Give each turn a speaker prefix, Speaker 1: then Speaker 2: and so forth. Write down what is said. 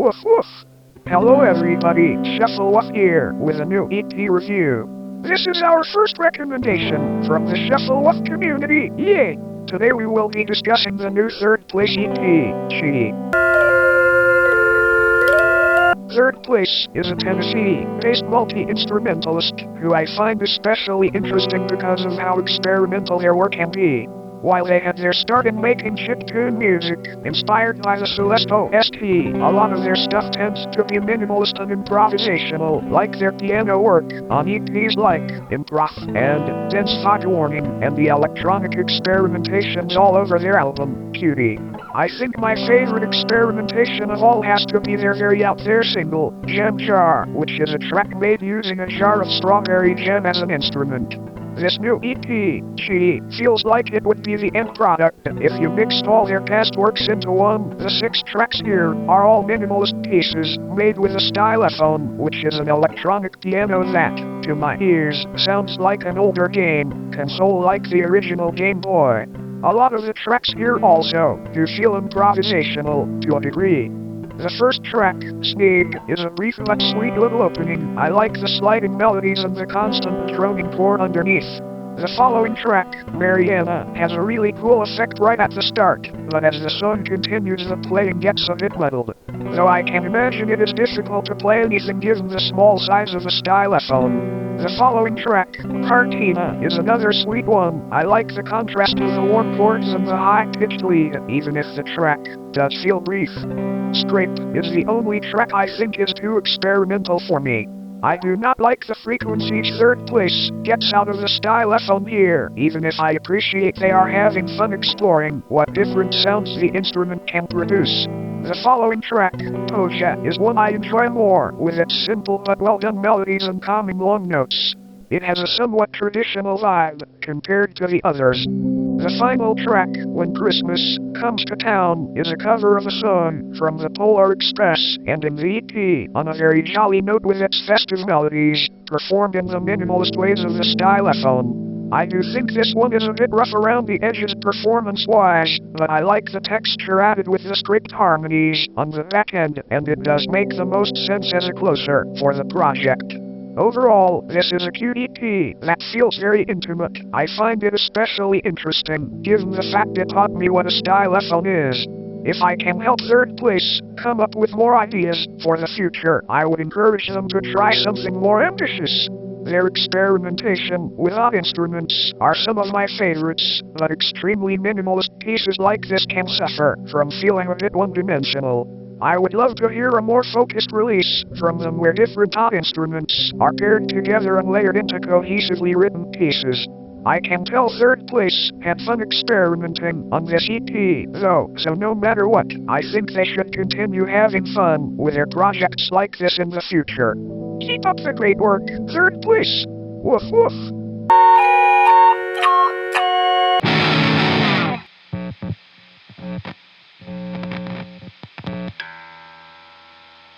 Speaker 1: Woof woof. Hello everybody, Shuffle Woof here with a new EP review. This is our first recommendation from the Shuffle Woof community, yay! Today we will be discussing the new Third Place EP, Chi. Third Place is a Tennessee-based multi-instrumentalist who I find especially interesting because of how experimental their work can be. While they had their start in making chiptune music, inspired by the Celeste OST, a lot of their stuff tends to be minimalist and improvisational, like their piano work on EPs like Improv and Dense Fog Warning, and the electronic experimentations all over their album, Cutie. I think my favorite experimentation of all has to be their very out there single, Jam Jar, which is a track made using a jar of strawberry jam as an instrument. This new EP, Chi, feels like it would be the end product if you mixed all their past works into one. The 6 tracks here are all minimalist pieces made with a stylophone, which is an electronic piano that, to my ears, sounds like an older game console like the original Game Boy. A lot of the tracks here also do feel improvisational to a degree. The first track, Снег, is a brief but sweet little opening. I like the sliding melodies and the constant droning chord underneath. The following track, Mariana, has a really cool effect right at the start, but as the song continues the playing gets a bit muddled. Though I can imagine it is difficult to play anything given the small size of a stylophone. The following track, Partina, is another sweet one. I like the contrast of the warm chords and the high-pitched lead, even if the track does feel brief. Scrape is the only track I think is too experimental for me. I do not like the frequency Third Place gets out of the stylophone here, even if I appreciate they are having fun exploring what different sounds the instrument can produce. The following track, Poja, is one I enjoy more, with its simple but well-done melodies and calming long notes. It has a somewhat traditional vibe compared to the others. The final track, When Christmas Comes to Town, is a cover of a song from the Polar Express, ending the EP on a very jolly note with its festive melodies, performed in the minimalist ways of the stylophone. I do think this one is a bit rough around the edges performance-wise, but I like the texture added with the scraped harmonies on the back end, and it does make the most sense as a closer for the project. Overall, this is a cute EP that feels very intimate. I find it especially interesting, given the fact it taught me what a stylophone is. If I can help Third Place come up with more ideas for the future, I would encourage them to try something more ambitious. Their experimentation with odd instruments are some of my favorites, but extremely minimalist pieces like this can suffer from feeling a bit one-dimensional. I would love to hear a more focused release from them where different odd instruments are paired together and layered into cohesively written pieces. I can tell Third Place had fun experimenting on this EP, though, so no matter what, I think they should continue having fun with their projects like this in the future. Keep up the great work, Third Place! Woof woof!